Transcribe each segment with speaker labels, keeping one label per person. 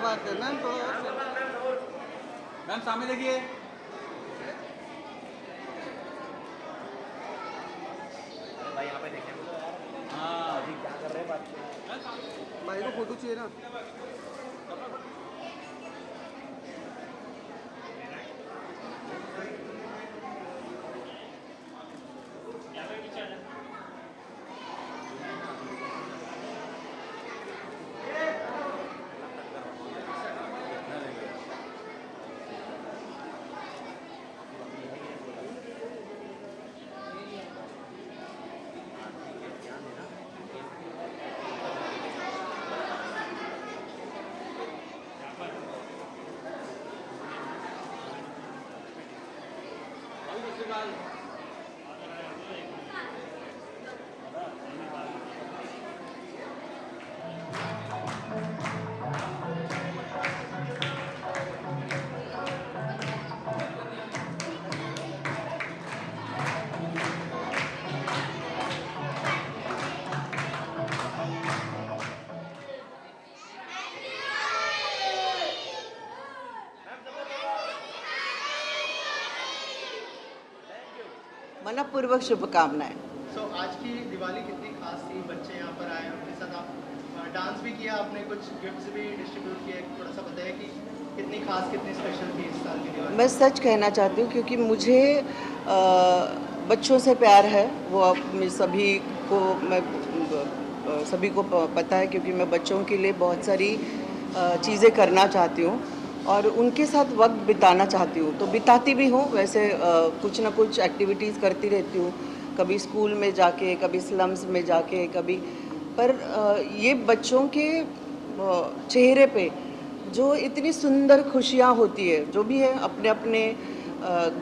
Speaker 1: बात है मैम, थोड़ा और
Speaker 2: मैम सामने देखिए।
Speaker 3: भाई यहाँ पे देखें।
Speaker 2: हाँ
Speaker 3: अभी क्या कर रहे हैं बात।
Speaker 1: भाई को फोटो चाहिए ना।
Speaker 4: मनपूर्वक शुभकामनाएं।
Speaker 5: आज की दिवाली कितनी खास थी? बच्चे यहाँ पर आए, उनके साथ आप डांस भी किया, आपने कुछ गिफ्ट्स भी डिस्ट्रीब्यूट किए, थोड़ा सा बताइए कि कितनी खास, कितनी स्पेशल थी इस साल की दिवाली?
Speaker 4: मैं सच कहना चाहती हूँ क्योंकि मुझे बच्चों से प्यार है। वो सभी को मैं सभी को पता है क्योंकि मैं बच्चों के लिए बहुत सारी चीज़ें करना चाहती हूँ और उनके साथ वक्त बिताना चाहती हूँ, तो बिताती भी हूँ। वैसे कुछ ना कुछ एक्टिविटीज़ करती रहती हूँ, कभी स्कूल में जाके, कभी स्लम्स में जाके, कभी पर ये बच्चों के चेहरे पे जो इतनी सुंदर खुशियाँ होती है, जो भी है अपने अपने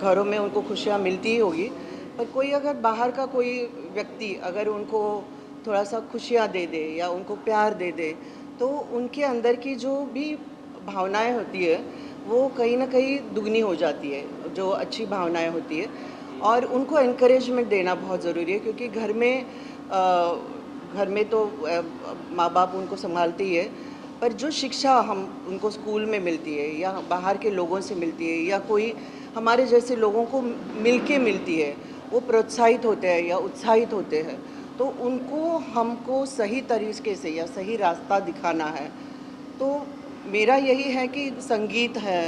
Speaker 4: घरों में उनको खुशियाँ मिलती ही होगी, पर कोई अगर बाहर का कोई व्यक्ति अगर उनको थोड़ा सा खुशियाँ दे दे या उनको प्यार दे दे, तो उनके अंदर की जो भी भावनाएं होती है वो कहीं ना कहीं दुगनी हो जाती है, जो अच्छी भावनाएं होती है। और उनको एनकरेजमेंट देना बहुत ज़रूरी है क्योंकि घर में तो माँ बाप उनको संभालते ही है, पर जो शिक्षा हम उनको स्कूल में मिलती है या बाहर के लोगों से मिलती है या कोई हमारे जैसे लोगों को मिल के मिलती है, वो प्रोत्साहित होते हैं या उत्साहित होते हैं, तो उनको हमको सही तरीके से या सही रास्ता दिखाना है। तो मेरा यही है कि संगीत है,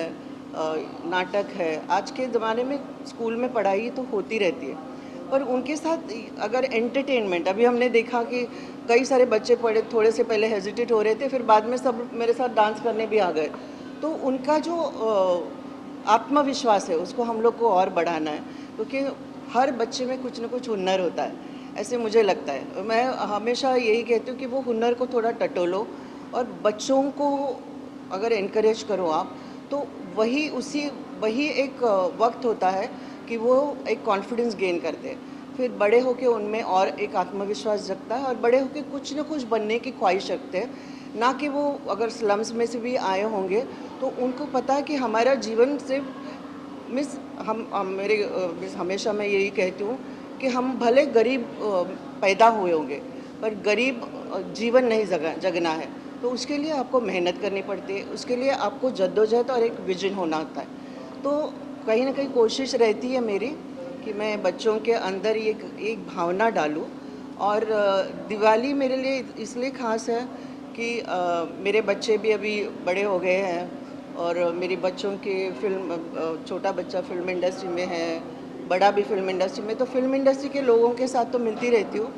Speaker 4: नाटक है, आज के ज़माने में स्कूल में पढ़ाई तो होती रहती है, पर उनके साथ अगर एंटरटेनमेंट, अभी हमने देखा कि कई सारे बच्चे पढ़े थोड़े से पहले हेजिटेट हो रहे थे, फिर बाद में सब मेरे साथ डांस करने भी आ गए, तो उनका जो आत्मविश्वास है उसको हम लोग को और बढ़ाना है क्योंकि हर बच्चे में कुछ ना कुछ हुनर होता है, ऐसे मुझे लगता है। मैं हमेशा यही कहती हूँ कि वो हुनर को थोड़ा टटोलो और बच्चों को अगर इनकरेज करो आप, तो वही एक वक्त होता है कि वो एक कॉन्फिडेंस गेन करते हैं, फिर बड़े होके उनमें और एक आत्मविश्वास जगता है और बड़े होके कुछ ना कुछ बनने की ख्वाहिश रखते हैं। ना कि वो अगर स्लम्स में से भी आए होंगे तो उनको पता है कि हमारा जीवन सिर्फ मिस हमेशा मैं यही कहती हूँ कि हम भले गरीब पैदा हुए होंगे, पर गरीब जीवन नहीं जगना है, तो उसके लिए आपको मेहनत करनी पड़ती है, उसके लिए आपको जद्दोजहद और एक विजन होना होता है। तो कहीं ना कहीं कोशिश रहती है मेरी कि मैं बच्चों के अंदर एक भावना डालूं। और दिवाली मेरे लिए इसलिए ख़ास है कि मेरे बच्चे भी अभी बड़े हो गए हैं और मेरे बच्चों के छोटा बच्चा फिल्म इंडस्ट्री में है, बड़ा भी फिल्म इंडस्ट्री में, तो फिल्म इंडस्ट्री के लोगों के साथ तो मिलती रहती हूँ,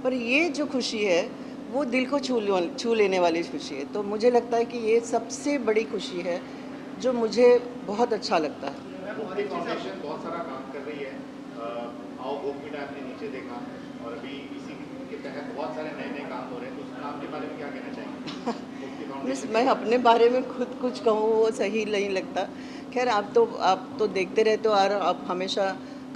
Speaker 4: पर ये जो खुशी है वो दिल को छू लेने वाली खुशी है। तो मुझे लगता है कि ये सबसे बड़ी खुशी है जो मुझे बहुत अच्छा लगता है।
Speaker 6: मुक्ति फाउंडेशन बहुत सारा काम कर रही है। आओ भूख मिटा आपने नीचे देखा, और अभी इसी के तहत बहुत सारे नए नए काम हो रहे हैं, तो उस काम के बारे में क्या कहना चाहेंगे? मुक्ति फाउंडेशन
Speaker 4: मैं अपने बारे में खुद कुछ कहूँ वो सही नहीं लगता। खैर आप तो देखते रहते हो और आप हमेशा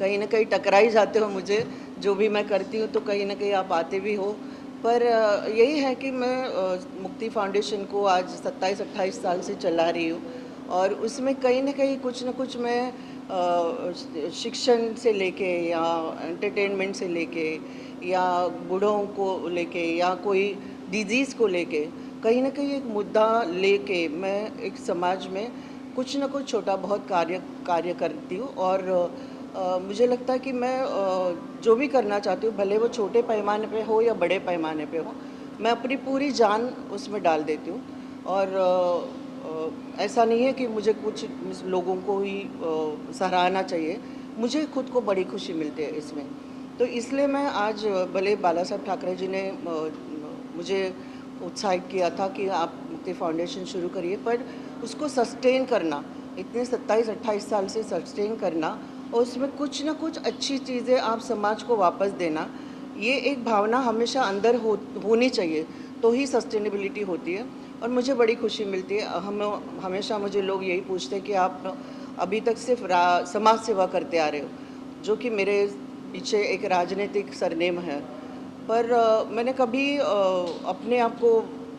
Speaker 4: कहीं ना कहीं टकरा ही जाते हो मुझे, जो भी मैं करती हूँ तो कहीं ना कहीं आप आते भी हो। पर यही है कि मैं मुक्ति फाउंडेशन को आज 27-28 साल से चला रही हूँ और उसमें कहीं ना कहीं कुछ ना कुछ मैं शिक्षण से लेके या एंटरटेनमेंट से लेके या बूढ़ों को लेके या कोई डिजीज़ को लेके कहीं ना कहीं एक मुद्दा लेके मैं एक समाज में कुछ ना कुछ छोटा बहुत कार्य करती हूँ। और मुझे लगता है कि मैं जो भी करना चाहती हूँ, भले वो छोटे पैमाने पे हो या बड़े पैमाने पे हो, मैं अपनी पूरी जान उसमें डाल देती हूँ। और ऐसा नहीं है कि मुझे कुछ लोगों को ही सराहना चाहिए, मुझे खुद को बड़ी खुशी मिलती है इसमें। तो इसलिए मैं आज भले बाला साहब ठाकरे जी ने मुझे उत्साहित किया था कि आप मुक्ति फाउंडेशन शुरू करिए, पर उसको सस्टेन करना, इतने 27-28 साल से सस्टेन करना और उसमें कुछ ना कुछ अच्छी चीज़ें आप समाज को वापस देना, ये एक भावना हमेशा अंदर होनी चाहिए, तो ही सस्टेनेबिलिटी होती है। और मुझे बड़ी खुशी मिलती है। हमेशा मुझे लोग यही पूछते हैं कि आप अभी तक सिर्फ समाज सेवा करते आ रहे हो, जो कि मेरे पीछे एक राजनीतिक सरनेम है, पर मैंने कभी अपने आप को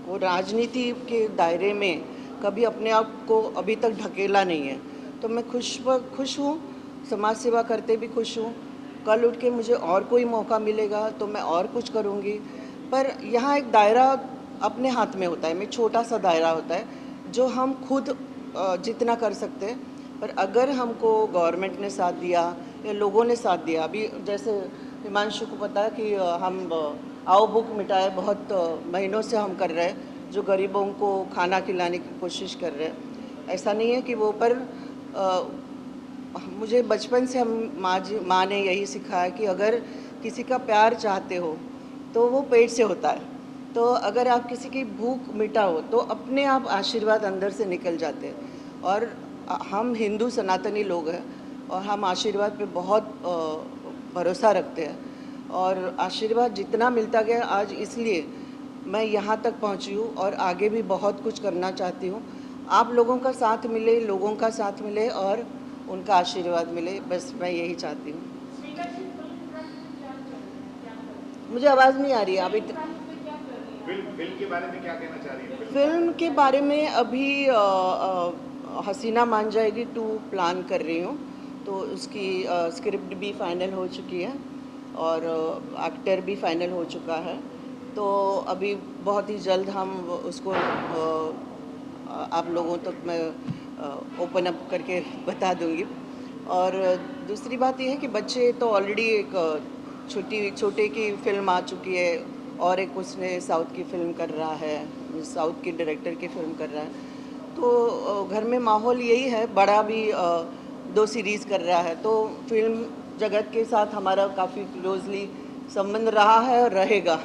Speaker 4: वो राजनीति के दायरे में कभी अपने आप को अभी तक ढकेला नहीं है। तो मैं खुश हूँ, समाज सेवा करते भी खुश हूँ। कल उठ के मुझे और कोई मौका मिलेगा तो मैं और कुछ करूँगी, पर यहाँ एक दायरा अपने हाथ में होता है, में छोटा सा दायरा होता है जो हम खुद जितना कर सकते हैं। पर अगर हमको गवर्नमेंट ने साथ दिया या लोगों ने साथ दिया, अभी जैसे हिमांशु को पता है कि हम आओ भूख मिटाए बहुत महीनों से हम कर रहे हैं, जो गरीबों को खाना खिलाने की कोशिश कर रहे हैं। ऐसा नहीं है कि वो, पर मुझे बचपन से माँ ने यही सिखाया कि अगर किसी का प्यार चाहते हो तो वो पेट से होता है। तो अगर आप किसी की भूख मिटाओ तो अपने आप आशीर्वाद अंदर से निकल जाते हैं। और हम हिंदू सनातनी लोग हैं और हम आशीर्वाद पे बहुत भरोसा रखते हैं, और आशीर्वाद जितना मिलता गया आज, इसलिए मैं यहाँ तक पहुँची हूँ और आगे भी बहुत कुछ करना चाहती हूँ। आप लोगों का साथ मिले, लोगों का साथ मिले और उनका आशीर्वाद मिले, बस मैं यही चाहती हूँ। मुझे आवाज़ नहीं आ रही है अभी।
Speaker 6: फिल्म के बारे में क्या कहना चाह रही है?
Speaker 4: फिल्म के बारे में अभी हसीना मान जाएगी 2 प्लान कर रही हूँ, तो उसकी स्क्रिप्ट भी फाइनल हो चुकी है और एक्टर भी फाइनल हो चुका है। तो अभी बहुत ही जल्द हम उसको आप लोगों तक मैं ओपन अप करके बता दूंगी। और दूसरी बात यह है कि बच्चे तो ऑलरेडी एक छोटे की फिल्म आ चुकी है, और एक उसने साउथ की फिल्म कर रहा है, साउथ के डायरेक्टर की फिल्म कर रहा है। तो घर में माहौल यही है, बड़ा भी 2 सीरीज़ कर रहा है। तो फिल्म जगत के साथ हमारा काफ़ी क्लोजली संबंध रहा है और रहेगा।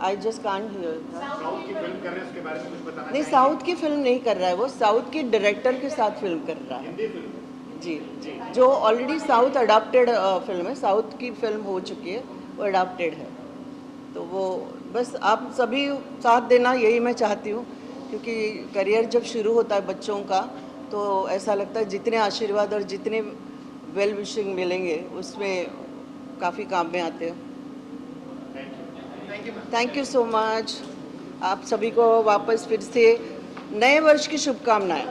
Speaker 4: I just can't hear.
Speaker 6: South की फिल्म कर रहे हैं, उसके बारे में कुछ बताना
Speaker 4: नहीं, साउथ की फिल्म नहीं कर रहा है, वो साउथ के डायरेक्टर के साथ फिल्म कर रहा है।
Speaker 6: हिंदी फिल्म
Speaker 4: जी, जो ऑलरेडी साउथ अडाप्टेड फिल्म है, साउथ की फिल्म हो चुकी है, वो अडाप्टेड है। तो वो बस आप सभी साथ देना, यही मैं चाहती हूँ, क्योंकि करियर जब शुरू होता है बच्चों का तो ऐसा लगता है जितने आशीर्वाद और जितने वेल विशिंग मिलेंगे उसमें काफ़ी काम में आते हैं। Thank you so much. आप सभी को वापस फिर से नए वर्ष की शुभकामनाएं।